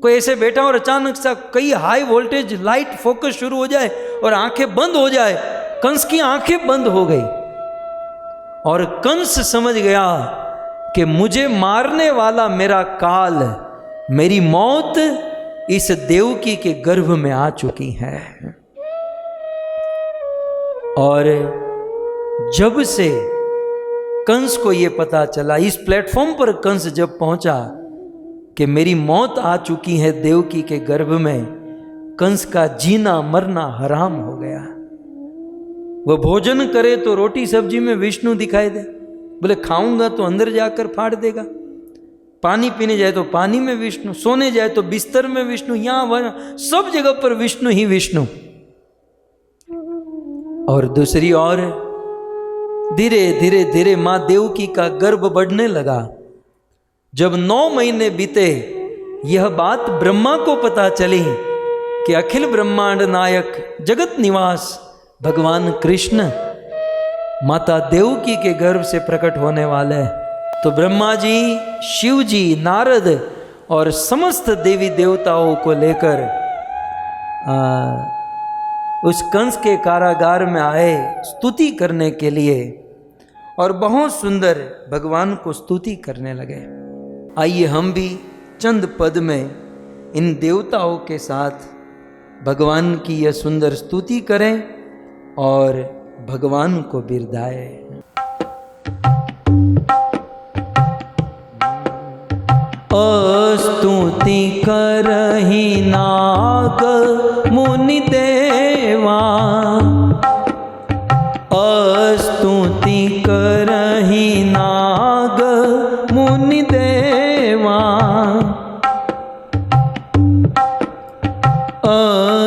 कोई ऐसे बैठा और अचानक सा कई हाई वोल्टेज लाइट फोकस शुरू हो जाए और आंखें बंद हो जाए, कंस की आंखें बंद हो गई। और कंस समझ गया कि मुझे मारने वाला मेरा काल, मेरी मौत इस देवकी के गर्भ में आ चुकी है। और जब से कंस को यह पता चला, इस प्लेटफॉर्म पर कंस जब पहुंचा कि मेरी मौत आ चुकी है देवकी के गर्भ में, कंस का जीना मरना हराम हो गया। वह भोजन करे तो रोटी सब्जी में विष्णु दिखाई दे, बोले खाऊंगा तो अंदर जाकर फाड़ देगा। पानी पीने जाए तो पानी में विष्णु, सोने जाए तो बिस्तर में विष्णु, यहां वहां सब जगह पर विष्णु ही विष्णु। और दूसरी ओर धीरे धीरे धीरे मां देवकी का गर्भ बढ़ने लगा। जब 9 महीने बीते, यह बात ब्रह्मा को पता चली कि अखिल ब्रह्मांड नायक जगत निवास भगवान कृष्ण माता देवकी के गर्भ से प्रकट होने वाले हैं। तो ब्रह्मा जी, शिव जी, नारद और समस्त देवी देवताओं को लेकर उस कंस के कारागार में आए स्तुति करने के लिए, और बहुत सुंदर भगवान को स्तुति करने लगे। आइए हम भी चंद पद में इन देवताओं के साथ भगवान की यह सुंदर स्तुति करें और भगवान को बिरदाए। स्तुति करहि नाग मुनि देवा, स्तुति करहि नाग मुनि देवा।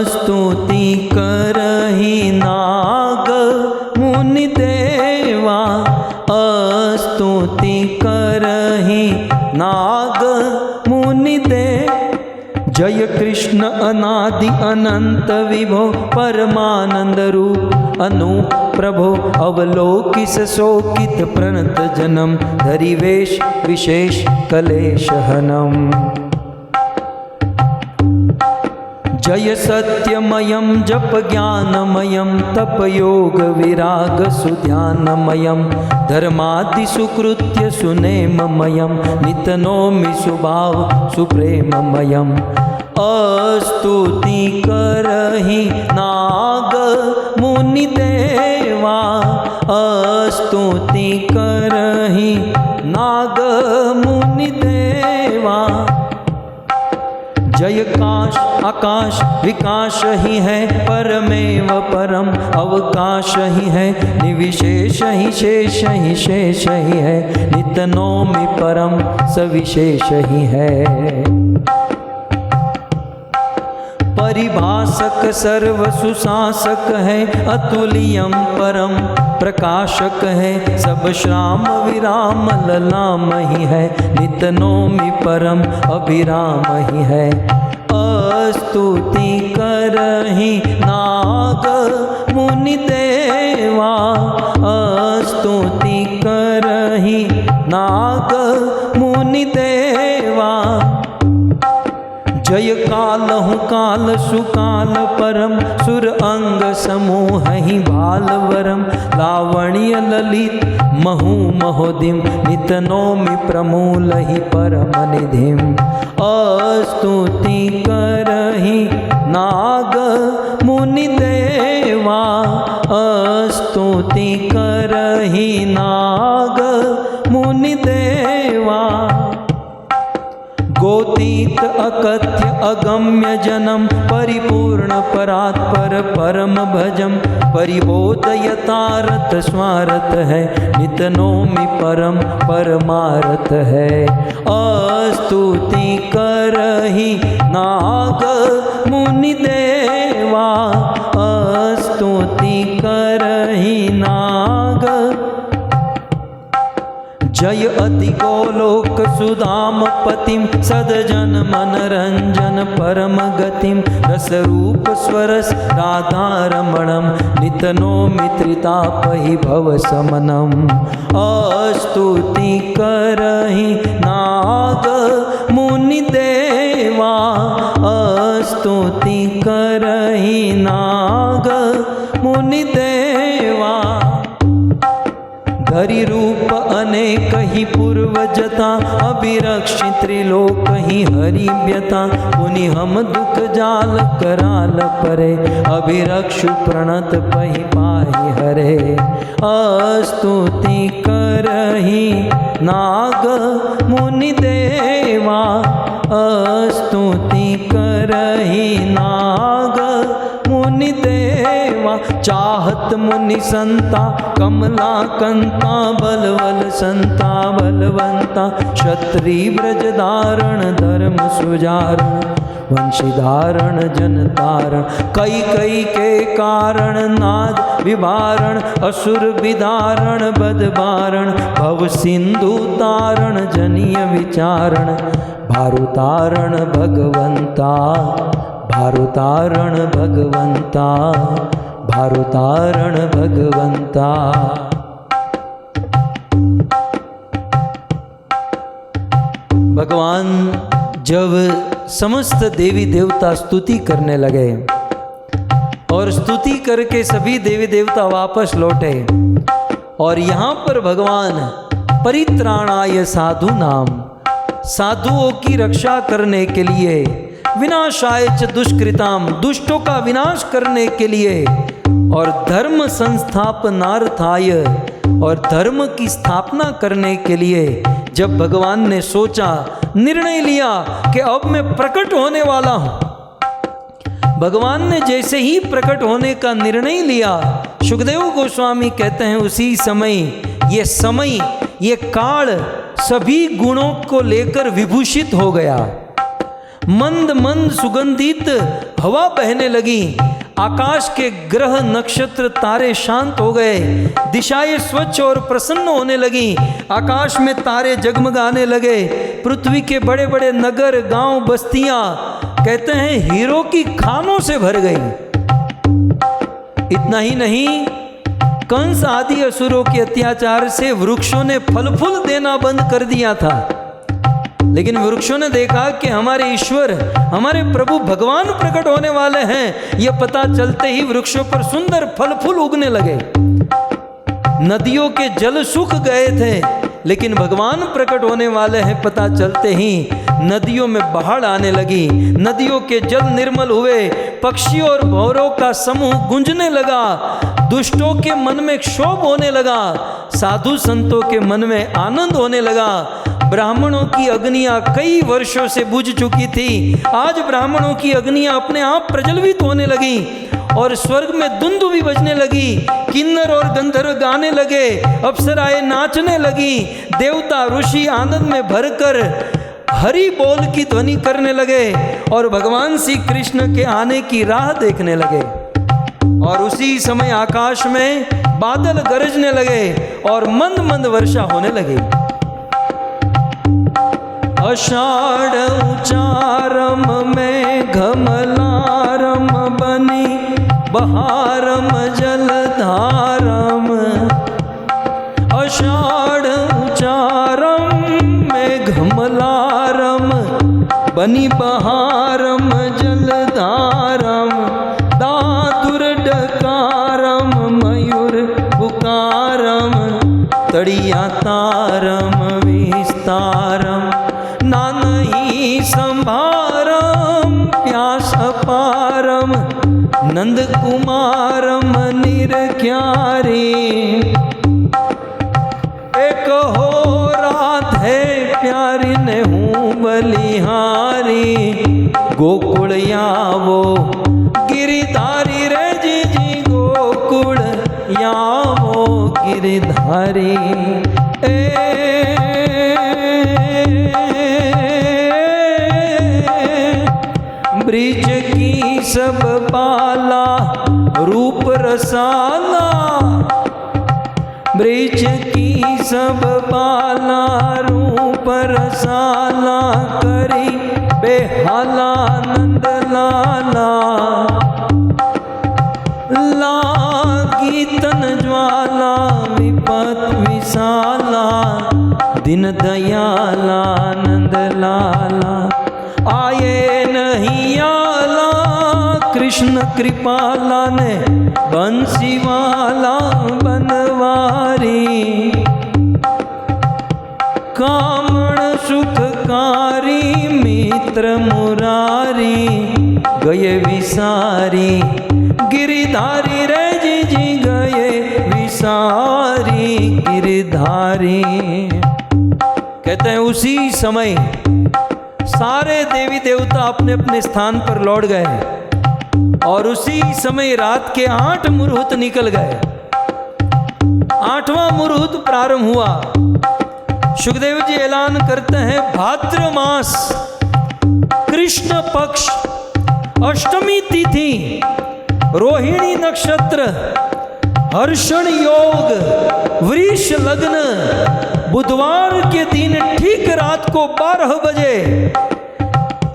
स्तुति करहि नाग मुनि देवा, स्तुति करहि नाग मुनि देव। जय कृष्ण अनादि अनंत विभो, परमानंद रूप अनूप प्रभो। अवलोकिस शोकित प्रणत जनम, धरि वेश विशेष कलेश हनम। जय सत्यमयं जप ज्ञानमयं, तप योग विराग सुध्यानमयं। धर्मादि सुकृत्य सुनेममयं, नित नौमि सुभाव सुप्रेममयम्। स्तुति करहि नाग मुनि देवा, स्तुति करहि नाग मुनि देवा। जय काश आकाश विकास ही है, परमेव परम अवकाश ही है। निविशेष ही शेष ही शेष ही है, नित नौमि परम सविशेष ही है। परिभाषक सर्व सुशासक है, अतुलियम परम प्रकाशक है। सब श्राम विराम ललाम ही है, नित नौमि परम अभिराम ही है। स्तुति करहि नाग मुनि देवा, स्तुति करहि नाग मुनि देवा। जय कालहु काल सुकाल परम, सुर अंग समूह ही बालवरम। लावण्य ललित महु महोदिम, नित नौमि प्रमूल ही परम निधिम। स्तुति करहि नाग मुनि देवा, स्तुति करहि नाग मुनि देवा। गोतीत अकथ्य अगम्य जनम, परिपूर्ण परात्पर परम भजम। परिबोधयतारत स्वारत है, नित नौमि परम परमारत है। स्तुति करहि नाग मुनि देवा, स्तुति करहि नाग। जय अति गोलोक सुदाम पतिम, सदजन मनरंजन परम गतिम। रसरूप स्वरस राधा रमणम, नित नौमि त्रितापहि भव समनम। स्तुति करहि नाग मुनि देवा, स्तुति करहि नाग मुनि देवा। धरि रूप अनेक ही पूर्वजता, अभिरक्षि त्रिलोक ही हरि व्यता। पुनि हम दुख जाल कराल परे, अभिरक्षु प्रणत पहि पाहि हरे। स्तुति करहि नाग मुनि देवा, स्तुति करहि नाग मुनि देवा। चाहत मुनि संता कमला कंता, बलवल संता बलवंता। क्षत्रि ब्रज धारण धर्म सुजारण, वंशी धारण जन तारण। कई कई के कारण नाद विभारण, असुर विदारण बदबारण। भव सिंधु तारण जनीय विचारण, भारुतारण भगवंता। भारुतारण भगवंता, भारुतारण भगवंता। भगवान जब समस्त देवी देवता स्तुति करने लगे और स्तुति करके सभी देवी देवता वापस लौटे, और यहाँ पर भगवान परित्राणाय साधु नाम, साधुओं की रक्षा करने के लिए, विनाशाय च दुष्कृताम, दुष्टों का विनाश करने के लिए, और धर्म संस्थापनार्थाय, और धर्म की स्थापना करने के लिए जब भगवान ने सोचा, निर्णय लिया कि अब मैं प्रकट होने वाला हूं। भगवान ने जैसे ही प्रकट होने का निर्णय लिया, सुखदेव गोस्वामी कहते हैं उसी समय ये काल सभी गुणों को लेकर विभूषित हो गया। मंद मंद सुगंधित हवा बहने लगी, आकाश के ग्रह नक्षत्र तारे शांत हो गए, दिशाएं स्वच्छ और प्रसन्न होने लगी, आकाश में तारे जगमगाने लगे, पृथ्वी के बड़े बड़े नगर गांव बस्तियां कहते हैं हीरो की खानों से भर गई। इतना ही नहीं, कंस आदि असुरों के अत्याचार से वृक्षों ने फल फूल देना बंद कर दिया था, लेकिन वृक्षों ने देखा कि हमारे ईश्वर, हमारे प्रभु भगवान प्रकट होने वाले हैं। यह पता चलते ही वृक्षों पर सुंदर फल फूल उगने लगे। नदियों के जल सूख गए थे, लेकिन भगवान प्रकट होने वाले हैं पता चलते ही नदियों में बाढ़ आने लगी, नदियों के जल निर्मल हुए, पक्षियों और भौरों का समूह गूंजने लगा, दुष्टों के मन में क्षोभ होने लगा, साधु संतों के मन में आनंद होने लगा। ब्राह्मणों की अग्नियां कई वर्षों से बुझ चुकी थी, आज ब्राह्मणों की अग्नियां अपने आप प्रज्वलित होने लगी और स्वर्ग में दुंदुभी बजने लगी, किन्नर और गंधर्व गाने लगे, अप्सराएं नाचने लगी, देवता ऋषि आनंद में भरकर हरि बोल की ध्वनि करने लगे और भगवान श्री कृष्ण के आने की राह देखने लगे। और उसी समय आकाश में बादल गरजने लगे और मंद मंद वर्षा होने लगी। आषाढ़ उचारम में घमलारम बनी बहारम जलधारम, आषाढ़ उचारम में घमलारम बनी बहारम जलधारम, दादुर डकारम मयूर पुकारम, तड़िया तारम विस्तारम, नानही संभारम प्यास अपारम, नंद कुमारम निरख्यारी, एक हो राधे प्यारी ने हूँ बलिहारी, गोकुल यावो गिरिधारी रे जी जी, गोकुल यावो गिरिधारी। ब्रिज की सब बाला रूप रसाला, ब्रिज की सब बाला रूप रसाला, करी बेहाला नंद लाला, लागी तन ज्वाला विपत विशाला, दिन दयाला नंद लाला, आए नहीं आला कृष्ण कृपाला ने, बंसी वाला बनवारी, कामण सुखकारी मित्र मुरारी, गए विसारी गिरिधारी रे जी जी, गए विसारी गिरिधारी। कहते हैं उसी समय सारे देवी देवता अपने अपने स्थान पर लौट गए और उसी समय रात के 8 मुहूर्त निकल गए। 8वां मुहूर्त प्रारंभ हुआ। सुखदेव जी ऐलान करते हैं, भाद्र मास कृष्ण पक्ष अष्टमी तिथि, रोहिणी नक्षत्र, हर्षण योग, वृष लग्न, बुधवार के दिन ठीक रात को 12 बजे,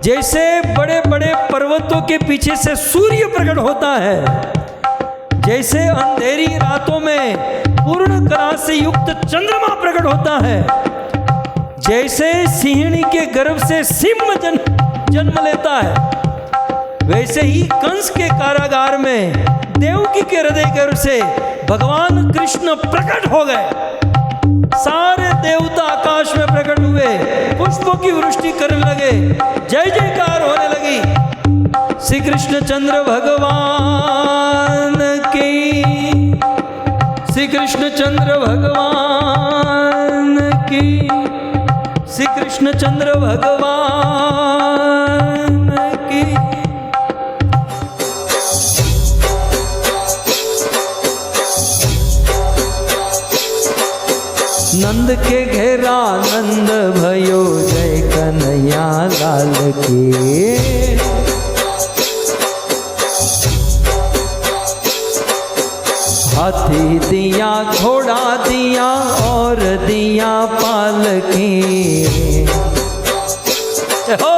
जैसे बड़े बड़े पर्वतों के पीछे से सूर्य प्रकट होता है, जैसे अंधेरी रातों में पूर्ण कला से युक्त चंद्रमा प्रकट होता है, जैसे सिंहनी के गर्भ से सिंह जन्म लेता है, वैसे ही कंस के कारागार में देवकी के हृदय गर्भ से भगवान कृष्ण प्रकट हो गए। सारे देवता आकाश में प्रकट हुए, पुष्पों की वृष्टि करने लगे, जय जयकार होने लगी। श्री कृष्ण चंद्र भगवान की, श्री कृष्ण चंद्र भगवान की, श्री कृष्ण चंद्र भगवान की। नंद के घेरा नंद भयो, जय कन्हैया लाल की। हाथी दिया घोड़ा दिया और दिया पालकी हो।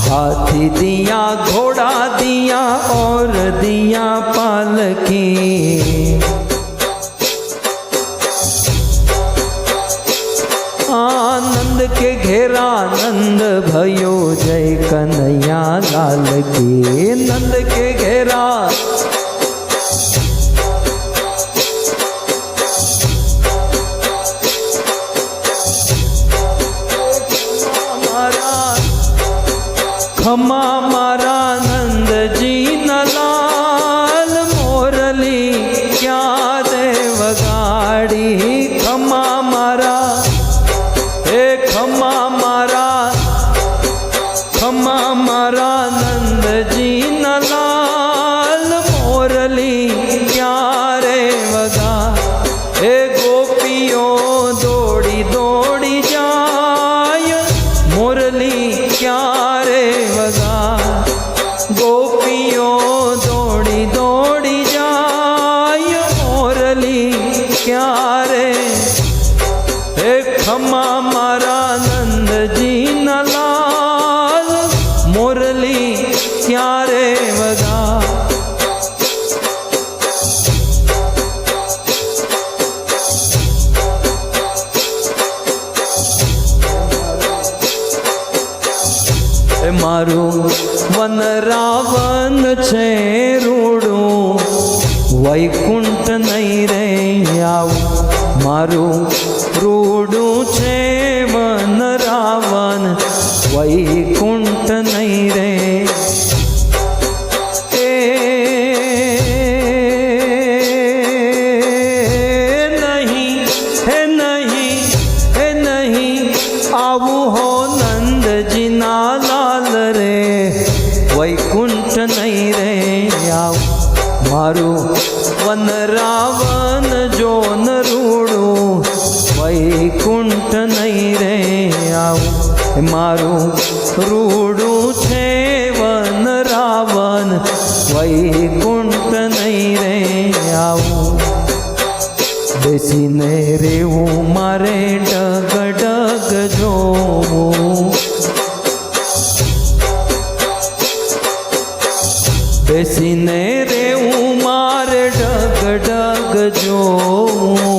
हाथी दिया घोड़ा दिया और दिया पालकी आनंद के घेरा नंद भयो जय कन्हैया लाल की। नंद के घेरा खमा मारा नंद जी नलाल मोरली क्या देव गाड़ी। खमा मारा हे खमा मारा, खमा मारा नंद जी नलाल मोरली क्या रे वगा। हे गोपियों दौड़ी दौड़ी जाय मोरली क्या रे वगा। गोपियों दौड़ी दौड़ी जाय मोरली क्या रे। हे खमा मारा नंद जी नलाल मोरली क्या रे वगा। मारू वन रावण छे रूडू वैकुंठ नहीं रे आव। मारू रूडू छे वन रावण वैकुंठ नहीं रे। नहीं है नहीं है नहीं आवू हो नंद जी ना लाल रे वैकुंठ नहीं रे आव। मारू वन रावण जो न रूडू वैकुंठ नहीं रे आव। मारू रूडू छे वन रावण वैकुंठ नहीं रे आव। बेसीने रेवू मारे डग डग जोवू। बेसीने रेवू मारे डग डग जोवू।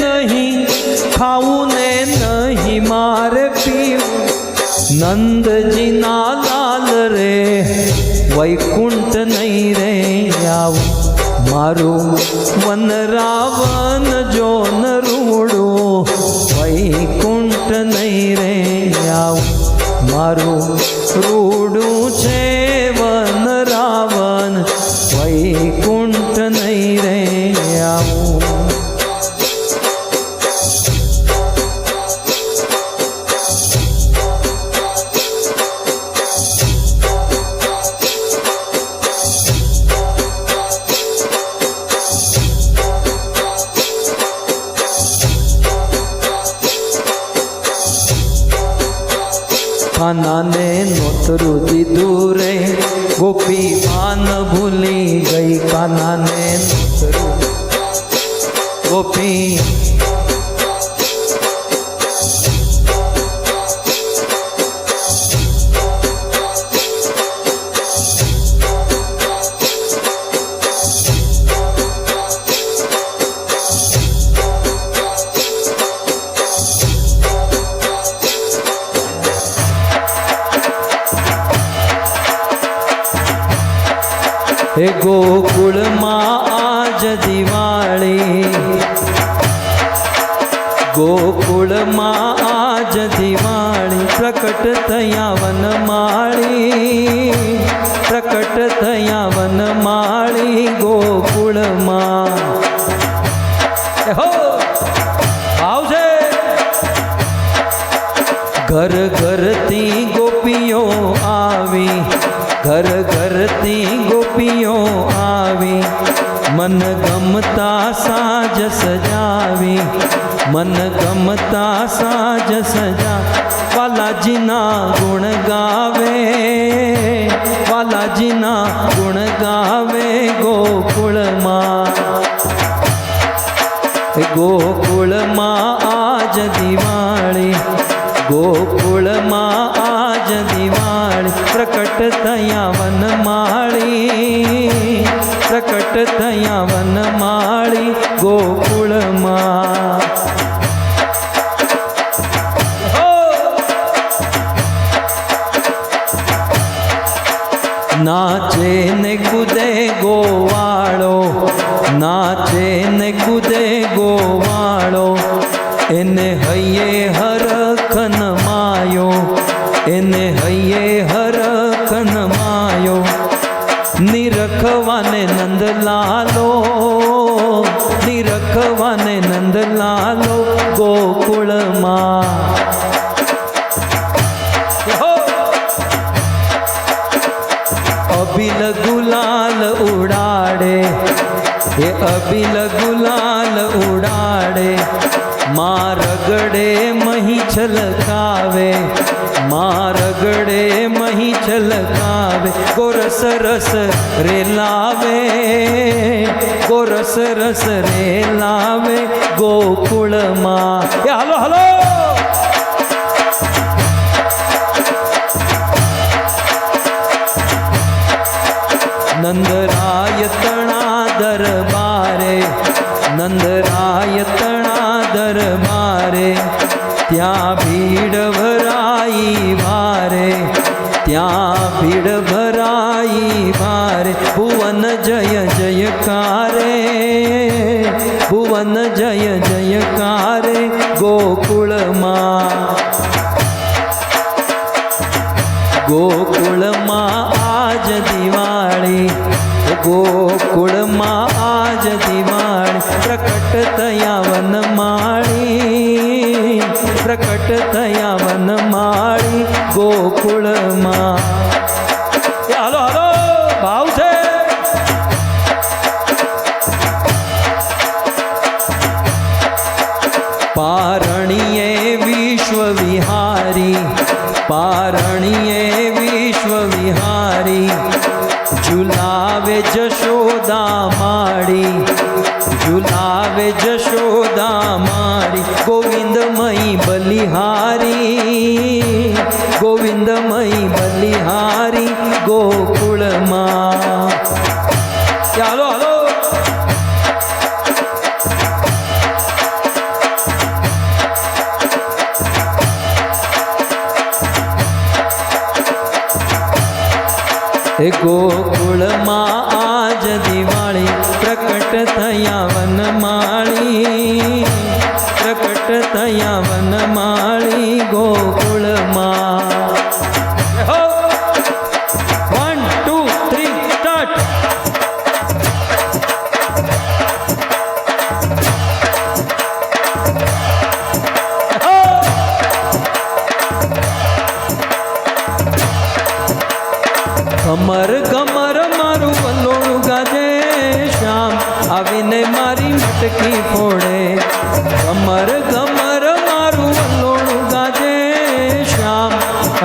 नहीं खाऊ ने नहीं मारे पीऊ नंद जी ना लाल रे वैकुंठ नहीं रे आव। मारू वन रावण जो न रूडू वैकुंठ नहीं रे आव। मारू रूडू छे वन रावण वैकुंठ नहीं रे आव। कान्हा ने नोतरू दीधू रे गोपी पान भूली गई। कान्हा ने नोतरू गोपी हे गोकुल माँ आज दिवाली। गोकुल माँ आज दिवाली प्रकट थया वनमाली। प्रकट थया वनमाली गोकुल माँ हो आवजे। घर घर ती गोपियों आवी। घर घर ती गोपियों आवी मन गमता साज सजावी। मन गमता साज सजा बालाजीना गुण गावे, बालाजीना गुण गावे गोकुल मां। गोकुल मां आज दिवाળી, गोकुल मां आज दिवाળી, प्रकट थया वनमाળી, प्रकट थया वनमाળી गोकुल मां। नाचे ने कूदे गोवाड़ो, नाचे ने कूदे गोवाड़ो, इने हये हर खन मायो, इने हये हर खन मायो। निरखवाने नंद लालो, निरखवाने नंद लालो गोकुल मां। अबिल गुलाल उड़ाड़े, ये अबिल गुलाल उड़ाड़े, माँ रगड़े मही छलकावे, माँ रगड़े मही छलकावे। गोरस रस रे लावे, गोरस रस रे लावे गोकुल मां। हलो हलो नंदराय तणा दरबारे, नंदराय तणा दरबारे, त्या भीड़ भराई भारे, त्या भीड़ भराई भारे। भुवन जय जयकारे, भुवन जय जयकारे गोकुल मां। गोकुल मां आज दिवाળી, गोकुल मां आज दिवाળી, प्रकट थया वनमाળી, प्रकट थया वनमाળી गोकुल मां। हालो हालो भाव से पारणिये विश्व विहारी, पारणिये विश्व विहारी, झुलावे जशोदा माड़ी, झुलावे जशोदा माड़ी। गोविंदमयी बलिहारी, गोविंदमयी बलिहारी गोकुल मां। चलो हलो गोकुल मां आज दिवाળી, प्रकट थया वनमाળી, प्रकट थया वनमाળી गोकुल मां। 1 2 3 स्टार्ट। घमर घमर मारू वलोणु गाजे श्याम, आवीने मारी मटकी फोड़े। घमर घमर मारू वलोणु गाजे श्याम,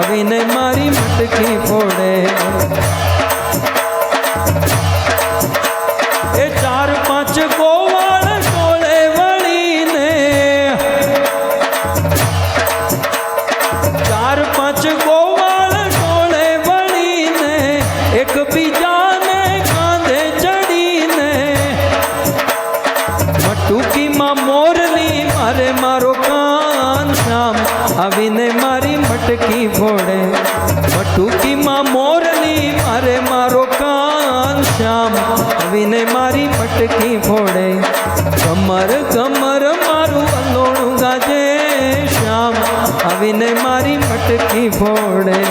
आवीने मारी मटकी फोड़े। ए 4-5 गोवाळ टोळे वळीने, 4-5 गोवाळ टोळे वळीने, एक बीजाने कांधे चढ़ीने। मटुकी मां मोरली मारे मारो कान श्याम, आवीने मारी मटकी फोड़े। मटुकी मां मोरली मारे मारो कान श्याम, आवीने मारी मटकी फोड़े। घमर घमर मारू वलोणु गाजे श्याम, आवीने मारी मटकी फोड़े।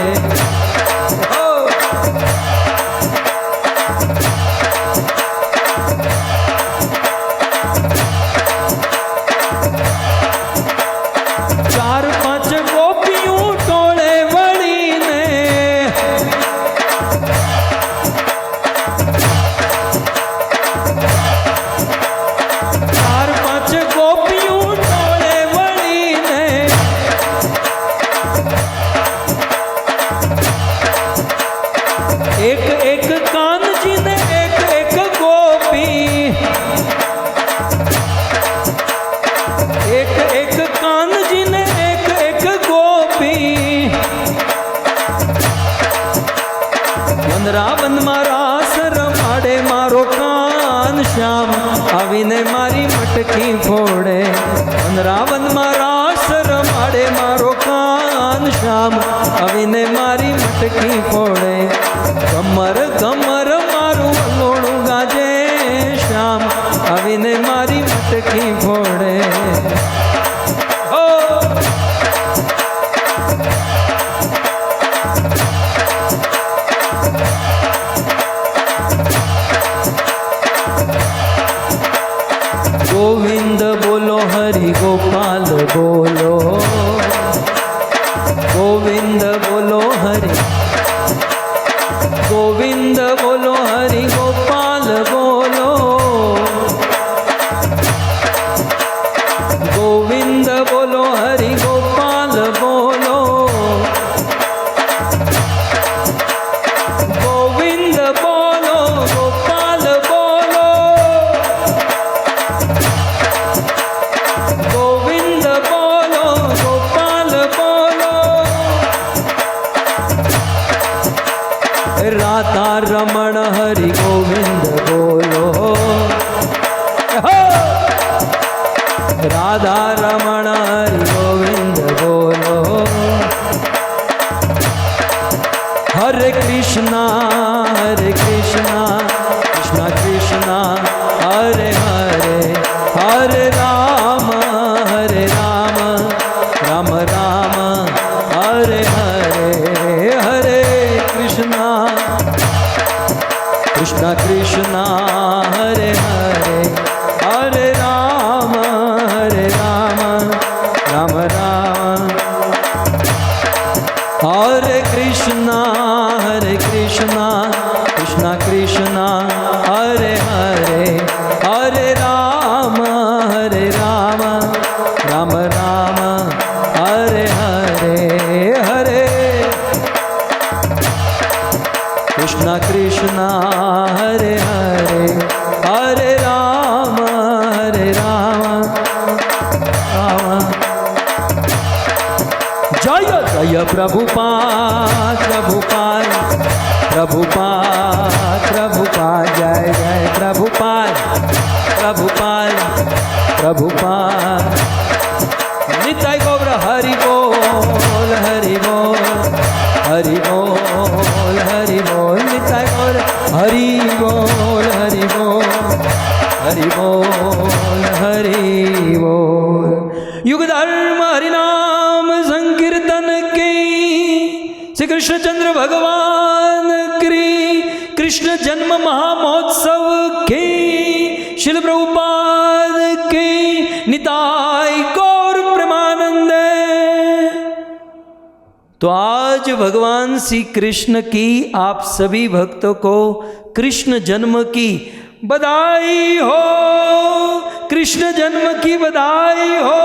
રાસ રમાડે મારો કાન શ્યામ આવીને મારી મટકી ફોડે કમર કમર મારું વલોણું ગાજે શ્યામ આવીને મારી મટકી ફોડે गोविंद बोलो हरि गोपाल बोलो गोविंद बोलो हरि गोविंद बोलो हरि गोपाल बोलो गोविंद बोलो हरि गोपाल बोलो गोविंद बोलो गोपाल बोलो गोविंद बोलो गोपाल बोलो राधा रमण हरि गोविंद बोलो राधा रमण हरि गोविंद बोलो हरे कृष्णा कृष्णा कृष्णा हरे हरे हरे राम राम राम हरे हरे हरे कृष्णा कृष्णा कृष्णा हरे हरे हरे राम राम राम हरे कृष्णा कृष्णा कृष्णा हरे हरे हरे राम राम राम हरे हरे हरे कृष्णा कृष्णा हरे हरे हरे राम राम जय जय प्रभुपाद प्रभुपाद प्रभुपाद प्रभुपाद जय जय प्रभुपाद प्रभुपाद प्रभुपाद निताय गौर हरि बोल हरि बोल हरि बोल हरि बोल निताय गौर हरि बोल हरि बोल हरि बोल हरि बोल युग धर्म हरि नाम संकीर्तन की श्री कृष्णचंद्र भगवान की कृष्ण जन्म महामहोत्सव की श्रील प्रभुपाद की निताय गौर प्रेमानंद। तो आज भगवान श्री कृष्ण की आप सभी भक्तों को कृष्ण जन्म की बधाई हो, कृष्ण जन्म की बधाई हो।